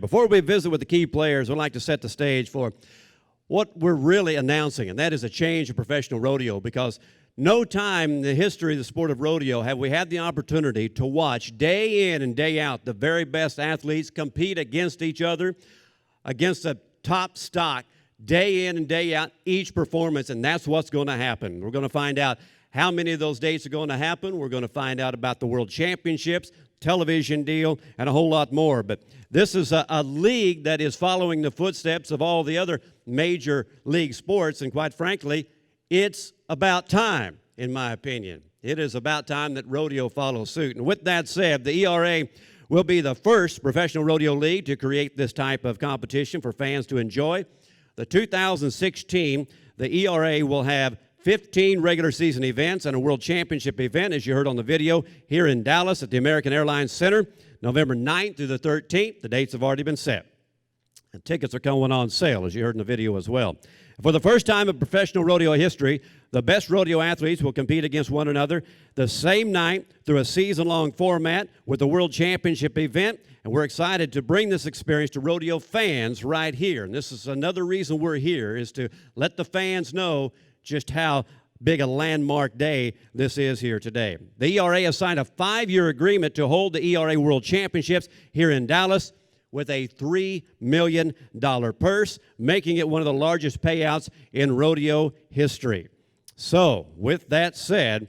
Before we visit with the key players, I'd like to set the stage for what we're really announcing, and that is a change in professional rodeo, because no time in the history of the sport of rodeo have we had the opportunity to watch day in and day out the very best athletes compete against each other, against a top stock, day in and day out, each performance, and that's what's going to happen. We're going to find out how many of those dates are going to happen. We're going to find out about the World Championships, television deal, and a whole lot more. But this is a league that is following the footsteps of all the other major league sports, and quite frankly, it's about time, in my opinion. It is about time that rodeo follows suit. And with that said, the ERA will be the first professional rodeo league to create this type of competition for fans to enjoy. The 2016, the ERA will have 15 regular season events and a World Championship event, as you heard on the video, here in Dallas at the American Airlines Center, November 9th through the 13th. The dates have already been set. And tickets are going on sale, as you heard in the video as well. For the first time in professional rodeo history, the best rodeo athletes will compete against one another the same night through a season-long format with the World Championship event. And we're excited to bring this experience to rodeo fans right here. And this is another reason we're here, is to let the fans know just how big a landmark day this is here today. The ERA has signed a 5-year agreement to hold the ERA World Championships here in Dallas with a $3 million purse, making it one of the largest payouts in rodeo history. So, with that said,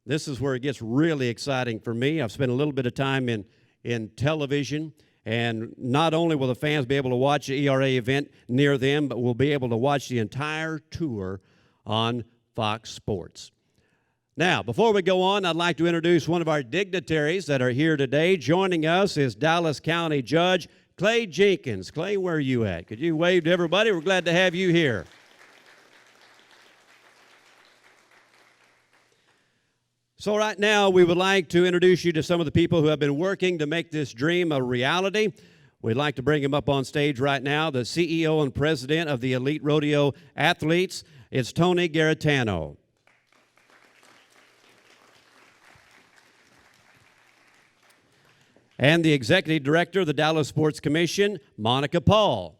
this is where it gets really exciting for me. I've spent a little bit of time in television, and not only will the fans be able to watch the ERA event near them, but we'll be able to watch the entire tour on Fox Sports. Now, before we go on, I'd like to introduce one of our dignitaries that are here today. Joining us is Dallas County Judge Clay Jenkins. Clay, where are you at? Could you wave to everybody? We're glad to have you here. So right now, we would like to introduce you to some of the people who have been working to make this dream a reality. We'd like to bring him up on stage right now, the CEO and president of the Elite Rodeo Athletes. It's Tony Garitano. And the executive director of the Dallas Sports Commission, Monica Paul.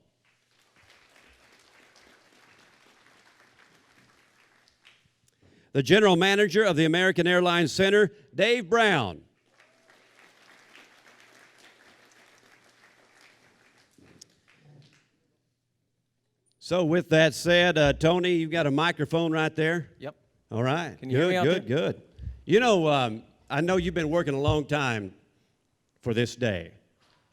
The general manager of the American Airlines Center, Dave Brown. So with that said, Tony, you've got a microphone right there. Yep. All right. Can you hear me out there? Good. You know, I know you've been working a long time for this day,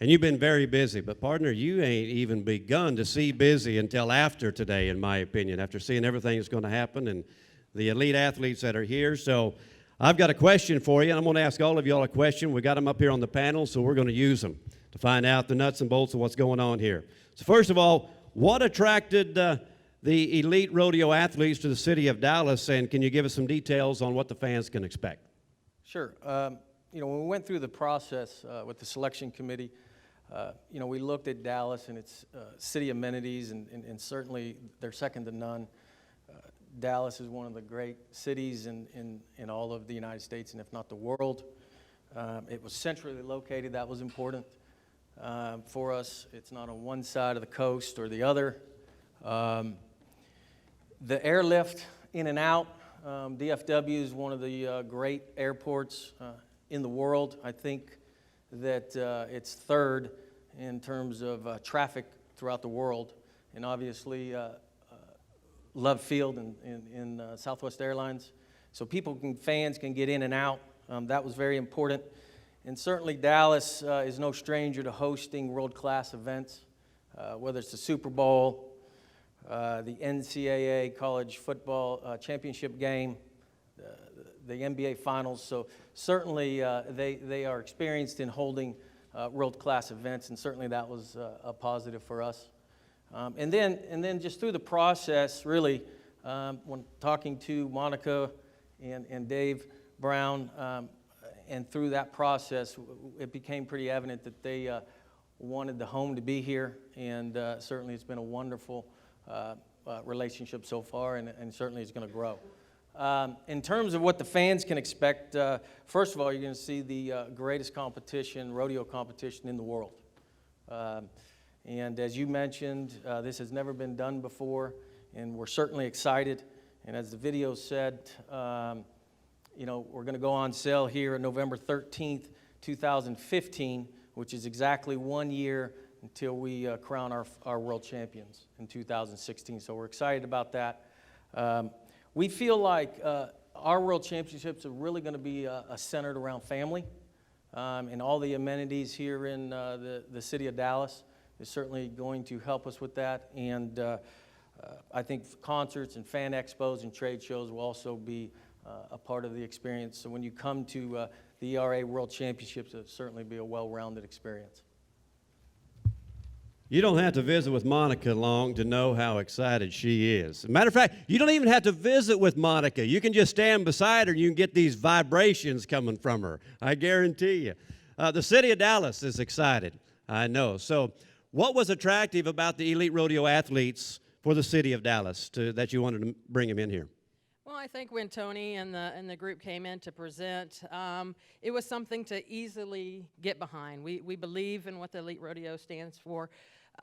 and you've been very busy. But, partner, you ain't even begun to see busy until after today, in my opinion, after seeing everything that's going to happen and the elite athletes that are here. So I've got a question for you, and I'm going to ask all of y'all a question. We got them up here on the panel, so we're going to use them to find out the nuts and bolts of what's going on here. So first of all, what attracted the elite rodeo athletes to the city of Dallas, and can you give us some details on what the fans can expect? Sure. You know, when we went through the process with the selection committee, you know, we looked at Dallas and its city amenities, and certainly they're second to none. Dallas is one of the great cities in all of the United States, and if not the world. It was centrally located. That was important for us. It's not on one side of the coast or the other. The airlift in and out, DFW is one of the great airports in the world. I think that it's third in terms of traffic throughout the world, and obviously Love Field in Southwest Airlines, so fans can get in and out. That was very important. And certainly Dallas is no stranger to hosting world-class events, whether it's the Super Bowl, the NCAA college football championship game, the NBA Finals. So certainly they are experienced in holding world-class events, and certainly that was a positive for us. And then just through the process, really, when talking to Monica and Dave Brown, and through that process, it became pretty evident that they wanted the home to be here, and certainly it's been a wonderful relationship so far, and certainly it's going to grow. In terms of what the fans can expect, first of all, you're going to see the greatest competition, rodeo competition in the world. And as you mentioned, this has never been done before, and we're certainly excited. And as the video said, you know, we're going to go on sale here on November 13th, 2015, which is exactly 1 year until we crown our world champions in 2016. So we're excited about that. We feel like our world championships are really going to be centered around family, and all the amenities here in the city of Dallas is certainly going to help us with that. And I think concerts and fan expos and trade shows will also be a part of the experience. So when you come to the ERA World Championships, it'll certainly be a well-rounded experience. You don't have to visit with Monica long to know how excited she is. Matter of fact, you don't even have to visit with Monica. You can just stand beside her and you can get these vibrations coming from her. I guarantee you. The city of Dallas is excited, I know. So what was attractive about the elite rodeo athletes for the city of Dallas that you wanted to bring them in here? Well, I think when Tony and the group came in to present, it was something to easily get behind. We believe in what the elite rodeo stands for.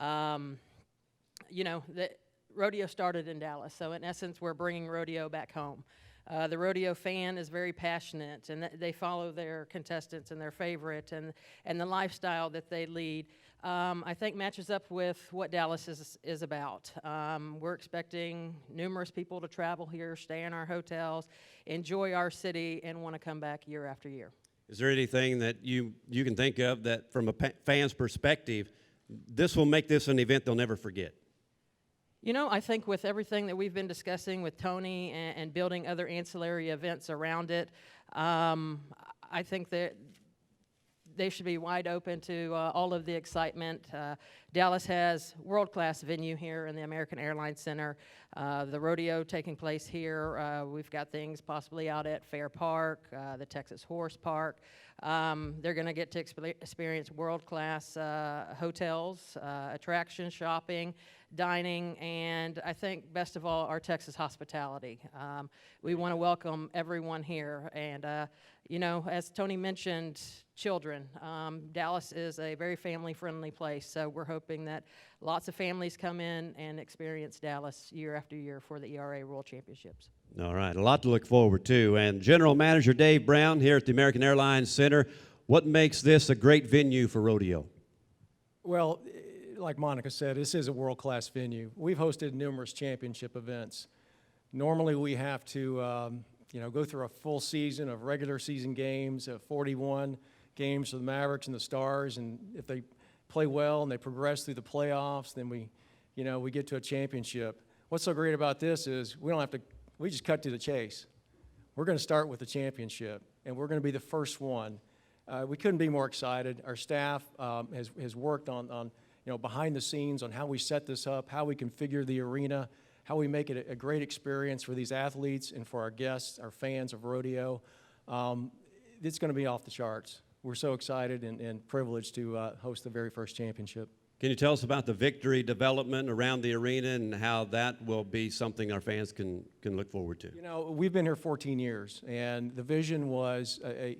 You know, the rodeo started in Dallas, so in essence, we're bringing rodeo back home. The rodeo fan is very passionate, and they follow their contestants and their favorite, and the lifestyle that they lead, I think matches up with what Dallas is about. We're expecting numerous people to travel here, stay in our hotels, enjoy our city, and want to come back year after year. Is there anything that you can think of that from a fan's perspective, this will make this an event they'll never forget? You know, I think with everything that we've been discussing with Tony and building other ancillary events around it, I think that they should be wide open to all of the excitement. Dallas has world-class venue here in the American Airlines Center. The rodeo taking place here. We've got things possibly out at Fair Park, the Texas Horse Park. They're going to get to experience world-class hotels, attractions, shopping, dining, and I think best of all, our Texas hospitality. We want to welcome everyone here, and you know, as Tony mentioned, children. Dallas is a very family-friendly place, so we're hoping that lots of families come in and experience Dallas year after year for the ERA World Championships. All right, a lot to look forward to. And General Manager Dave Brown here at the American Airlines Center, what makes this a great venue for rodeo? Well, like Monica said, this is a world-class venue. We've hosted numerous championship events. Normally we have to go through a full season of regular season games, 41 games for the Mavericks and the Stars, and if they play well and they progress through the playoffs, then we get to a championship. What's so great about this is we just cut to the chase. We're going to start with the championship, and we're going to be the first one. We couldn't be more excited. Our staff has worked on behind the scenes on how we set this up, how we configure the arena, how we make it a great experience for these athletes and for our guests, our fans of rodeo. It's going to be off the charts. We're so excited and privileged to host the very first championship. Can you tell us about the victory development around the arena and how that will be something our fans can look forward to? You know, we've been here 14 years, and the vision was a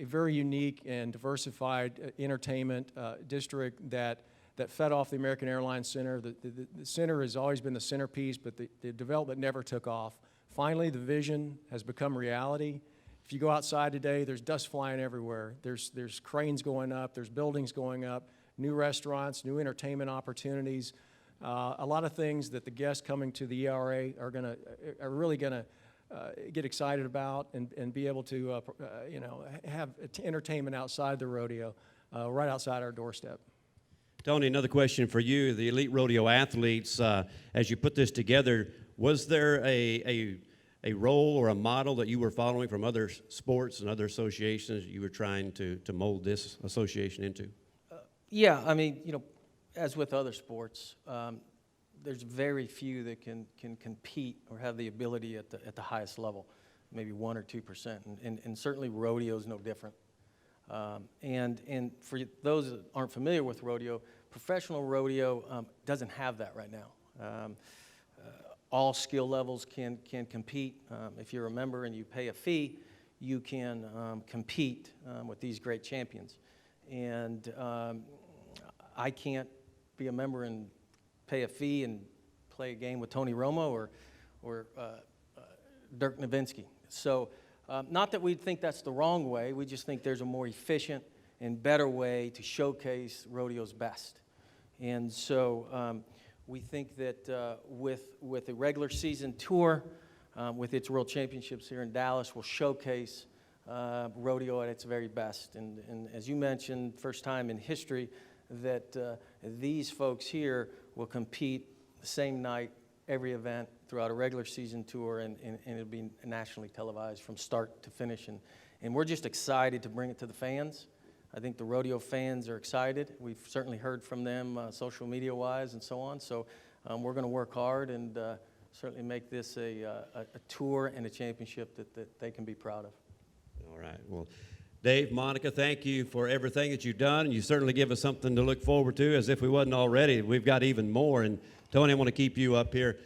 very unique and diversified entertainment district that fed off the American Airlines Center. The center has always been the centerpiece, but the development never took off. Finally, the vision has become reality. If you go outside today, there's dust flying everywhere. There's cranes going up. There's buildings going up. New restaurants, new entertainment opportunities, a lot of things that the guests coming to the ERA are really gonna get excited about and be able to have entertainment outside the rodeo, right outside our doorstep. Tony, another question for you. The elite rodeo athletes, as you put this together, was there a role or a model that you were following from other sports and other associations you were trying to mold this association into? Yeah, I mean, as with other sports, there's very few that can compete or have the ability at the highest level, maybe 1 or 2%, and certainly rodeo is no different. And for those that aren't familiar with rodeo, professional rodeo doesn't have that right now. All skill levels can compete. If you're a member and you pay a fee, you can compete with these great champions. And I can't be a member and pay a fee and play a game with Tony Romo or Dirk Nowitzki. So not that we think that's the wrong way, we just think there's a more efficient and better way to showcase rodeo's best. And so we think that with a regular season tour, with its World Championships here in Dallas, will showcase rodeo at its very best. And as you mentioned, first time in history that these folks here will compete the same night, every event throughout a regular season tour, and it'll be nationally televised from start to finish. And we're just excited to bring it to the fans. I think the rodeo fans are excited. We've certainly heard from them social media-wise and so on. So we're going to work hard and certainly make this a tour and a championship that they can be proud of. All right. Well, Dave, Monica, thank you for everything that you've done. You certainly give us something to look forward to, as if we wasn't already. We've got even more. And Tony, I want to keep you up here.